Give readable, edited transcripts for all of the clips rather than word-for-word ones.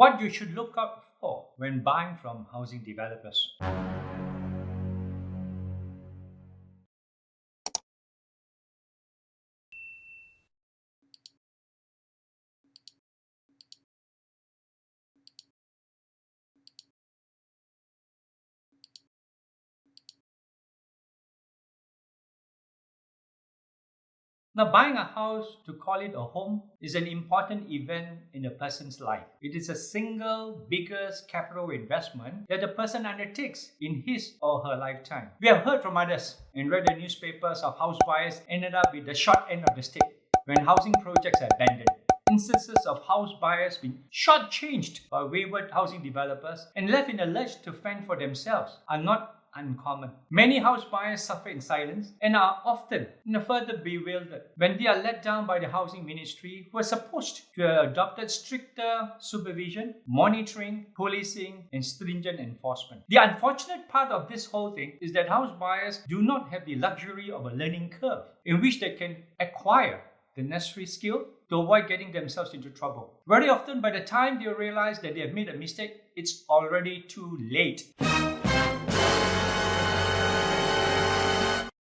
What you should look out for when buying from housing developers. Now, buying a house, to call it a home, is an important event in a person's life. It is a single biggest capital investment that a person undertakes in his or her lifetime. We have heard from others and read the newspapers of house buyers ended up with the short end of the stick when housing projects are abandoned. Instances of house buyers being shortchanged by wayward housing developers and left in a lurch to fend for themselves are not uncommon. Many house buyers suffer in silence and are often further bewildered when they are let down by the housing ministry, who are supposed to have adopted stricter supervision, monitoring, policing, and stringent enforcement. The unfortunate part of this whole thing is that house buyers do not have the luxury of a learning curve in which they can acquire the necessary skill to avoid getting themselves into trouble. Very often, by the time they realize that they have made a mistake, it's already too late.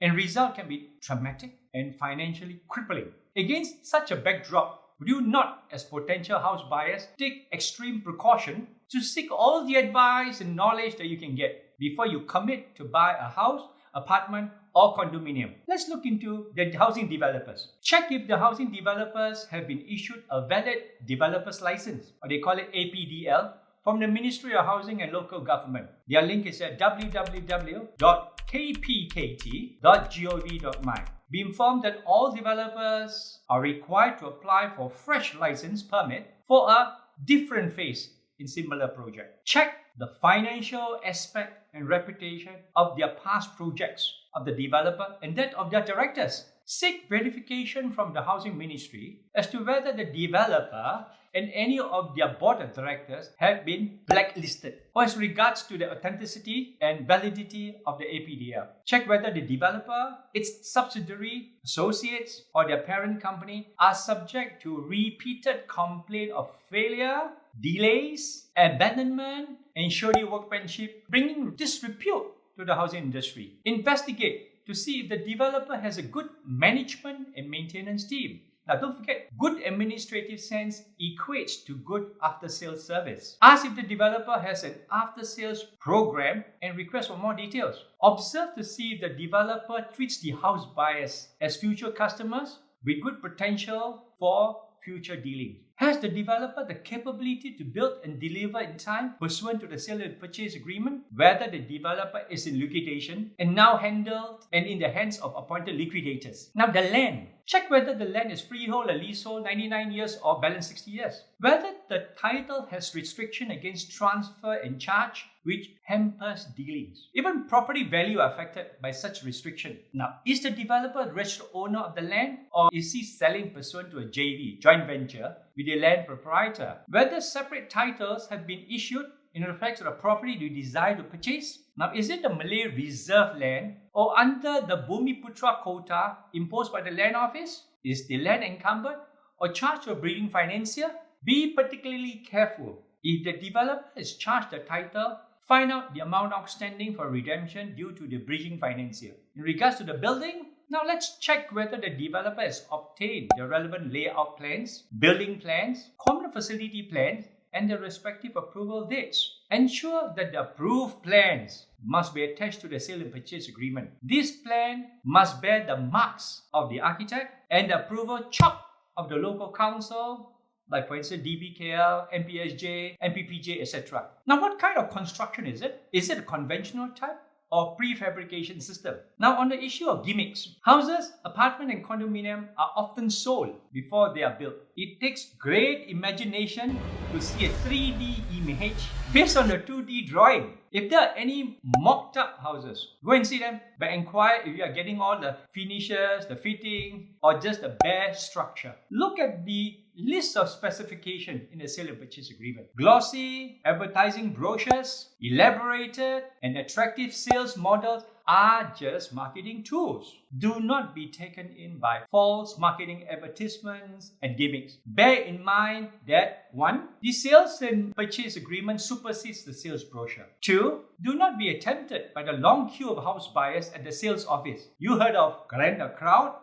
And result can be traumatic and financially crippling. Against such a backdrop, would you not, as potential house buyers, take extreme precaution to seek all the advice and knowledge that you can get before you commit to buy a house, apartment, or condominium? Let's look into the housing developers. Check if the housing developers have been issued a valid developer's license, or they call it APDL, from the Ministry of Housing and Local Government. Their link is at www.kpkt.gov.my. Be informed that all developers are required to apply for fresh license permit for a different phase in similar project. Check the financial aspect and reputation of their past projects of the developer and that of their directors. Seek verification from the Housing Ministry as to whether the developer and any of their board of directors have been blacklisted, or as regards to the authenticity and validity of the APDL. Check whether the developer, its subsidiary, associates, or their parent company are subject to repeated complaint of failure, delays, abandonment, and shoddy workmanship, bringing disrepute to the housing industry. Investigate to see if the developer has a good management and maintenance team. Now, don't forget, good administrative sense equates to good after-sales service. Ask if the developer has an after-sales program and request for more details. Observe to see if the developer treats the house buyers as future customers with good potential for future dealings. Has the developer the capability to build and deliver in time pursuant to the sale and purchase agreement? Whether the developer is in liquidation and now handled and in the hands of appointed liquidators. Now, the land. Check whether the land is freehold or leasehold, 99 years or balance 60 years. Whether the title has restriction against transfer and charge, which hampers dealings. Even property value are affected by such restriction. Now, is the developer the registered owner of the land, or is he selling pursuant to a JV, joint venture, with the land proprietor? Whether separate titles have been issued in respect to the property you desire to purchase. Now, is it the Malay reserve land or under the Bumiputra quota imposed by the land office? Is the land encumbered or charged to a bridging financier? Be particularly careful. If the developer is charged the title, find out the amount outstanding for redemption due to the bridging financier. In regards to the building, now let's check whether the developer has obtained the relevant layout plans, building plans, common facility plans, and the respective approval dates. Ensure that the approved plans must be attached to the sale and purchase agreement. This plan must bear the marks of the architect and the approval chalk of the local council, like for instance DBKL, MPSJ, MPPJ, etc. Now, what kind of construction is it? Is it a conventional type or prefabrication system? Now, on the issue of gimmicks, houses, apartment and condominium are often sold before they are built. It takes great imagination to see a 3D image based on the 2D drawing. If there are any mocked up houses, go and see them, but inquire if you are getting all the finishes, the fitting, or just the bare structure. Look at the list of specification in the sale and purchase agreement. Glossy advertising brochures, elaborated and attractive sales models are just marketing tools. Do not be taken in by false marketing advertisements and gimmicks. Bear in mind that 1. The sales and purchase agreement supersedes the sales brochure. 2. Do not be tempted by the long queue of house buyers at the sales office. You heard of Rent a Crowd?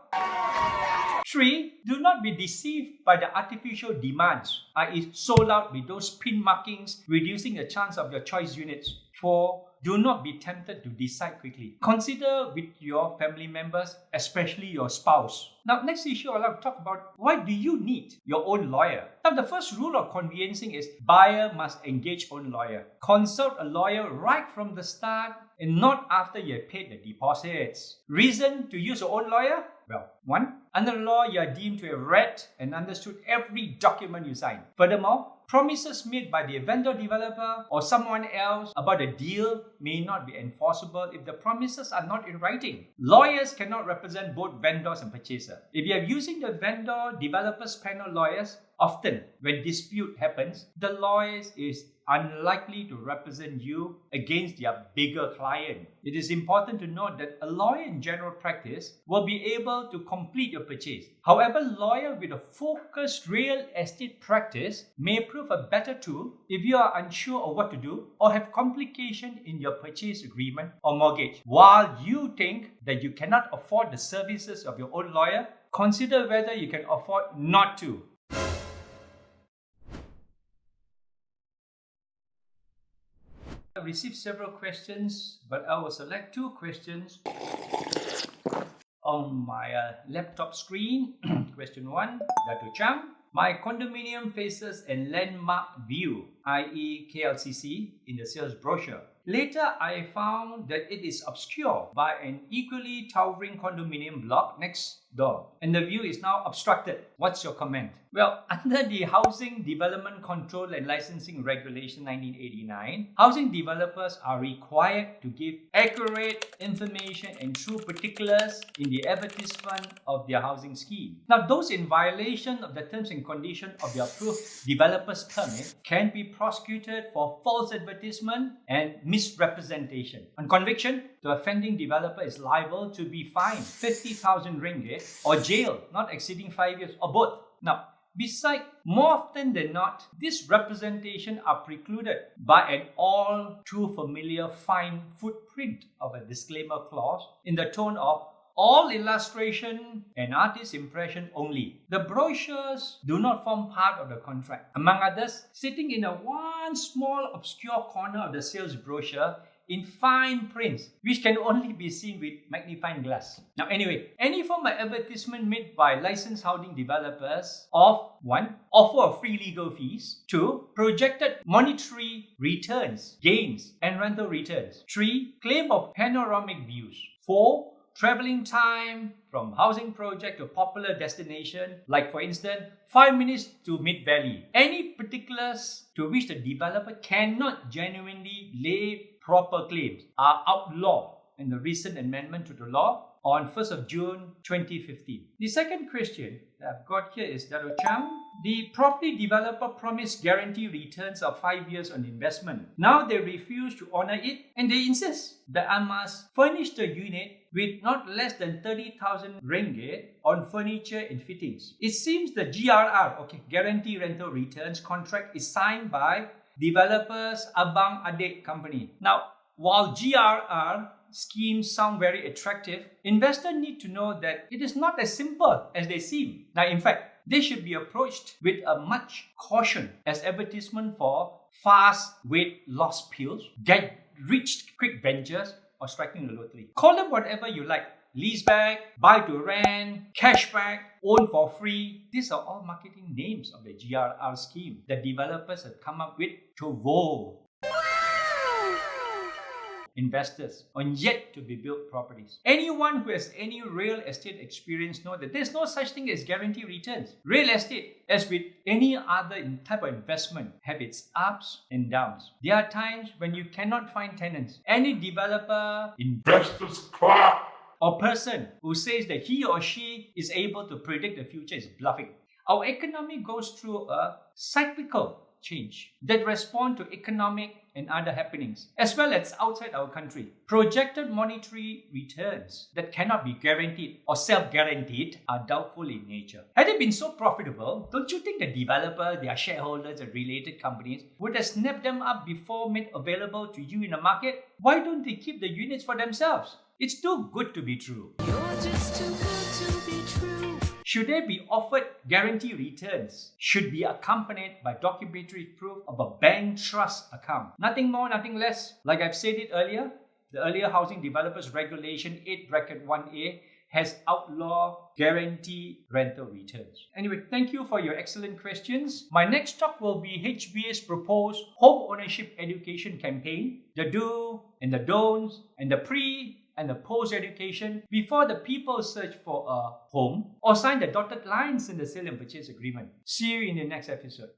3. Do not be deceived by the artificial demands, i.e. sold out with those pin markings, reducing the chance of your choice units. 4. Do not be tempted to decide quickly. Consider with your family members, especially your spouse. Now, next issue I'd like to talk about, why do you need your own lawyer? Now, the first rule of conveyancing is buyer must engage own lawyer. Consult a lawyer right from the start and not after you have paid the deposits. Reason to use your own lawyer? Well, 1. Under the law, you are deemed to have read and understood every document you sign. Furthermore, promises made by the vendor developer or someone else about a deal may not be enforceable if the promises are not in writing. Lawyers cannot represent both vendors and purchaser. If you are using the vendor developers panel lawyers, often when dispute happens, the lawyers is unlikely to represent you against their bigger client. It is important to note that a lawyer in general practice will be able to complete your purchase. However, a lawyer with a focused real estate practice may prove a better tool if you are unsure of what to do or have complication in your purchase agreement or mortgage. While you think that you cannot afford the services of your own lawyer, consider whether you can afford not to. I received several questions, but I will select 2 questions on my laptop screen. Question 1, Dato Chang. My condominium faces a landmark view, i.e. KLCC, in the sales brochure. Later, I found that it is obscured by an equally towering condominium block next door, and the view is now obstructed. What's your comment? Well, under the Housing Development Control and Licensing Regulation 1989, housing developers are required to give accurate information and true particulars in the advertisement of their housing scheme. Now, those in violation of the terms and conditions of the approved developer's permit can be prosecuted for false advertisement and misrepresentation. On conviction, the offending developer is liable to be fined 50,000 ringgit or jail not exceeding 5 years or both. Now, besides, more often than not, these representations are precluded by an all too familiar fine footprint of a disclaimer clause in the tone of all illustration and artist impression only. The brochures do not form part of the contract. Among others, sitting in one small obscure corner of the sales brochure in fine prints, which can only be seen with magnifying glass. Now anyway, any form of advertisement made by licensed housing developers of 1. Offer of free legal fees. 2. Projected monetary returns, gains and rental returns. 3. Claim of panoramic views. 4. Traveling time from housing project to popular destination, like for instance, 5 minutes to Mid-Valley. Any particulars to which the developer cannot genuinely lay proper claims are outlawed in the recent amendment to the law on 1st of June 2015. The second question that I've got here is Dato Chang. The property developer promised guarantee returns of 5 years on investment. Now they refuse to honor it and they insist that I must furnish the unit with not less than 30,000 ringgit on furniture and fittings. It seems the GRR, Guarantee Rental Returns contract is signed by developers Abang Adik Company. Now, while GRR schemes sound very attractive, investors need to know that it is not as simple as they seem. Now, in fact, they should be approached with a much caution as advertisement for fast weight loss pills, get rich quick ventures, or striking the lottery. Call them whatever you like. Leaseback, buy to rent, cashback, own for free. These are all marketing names of the GRR scheme that developers have come up with to woo investors on yet to be built properties. Anyone who has any real estate experience knows that there's no such thing as guarantee returns. Real estate, as with any other type of investment, have its ups and downs. There are times when you cannot find tenants. Any developer, investors club, or person who says that he or she is able to predict the future is bluffing. Our economy goes through a cyclical change that respond to economic and other happenings, as well as outside our country. Projected monetary returns that cannot be guaranteed or self-guaranteed are doubtful in nature. Had it been so profitable, don't you think the developer, their shareholders, and related companies would have snapped them up before made available to you in the market? Why don't they keep the units for themselves? It's too good to be true. You're just too good to be true. Should they be offered guaranteed returns, should be accompanied by documentary proof of a bank trust account. Nothing more, nothing less. Like I've said it earlier, the earlier Housing Developers Regulation 8(1)(a) has outlawed guaranteed rental returns. Anyway, thank you for your excellent questions. My next talk will be HBA's proposed home ownership education campaign, the do and the don'ts, and the pre and the post-education before the people search for a home or sign the dotted lines in the sale and purchase agreement. See you in the next episode.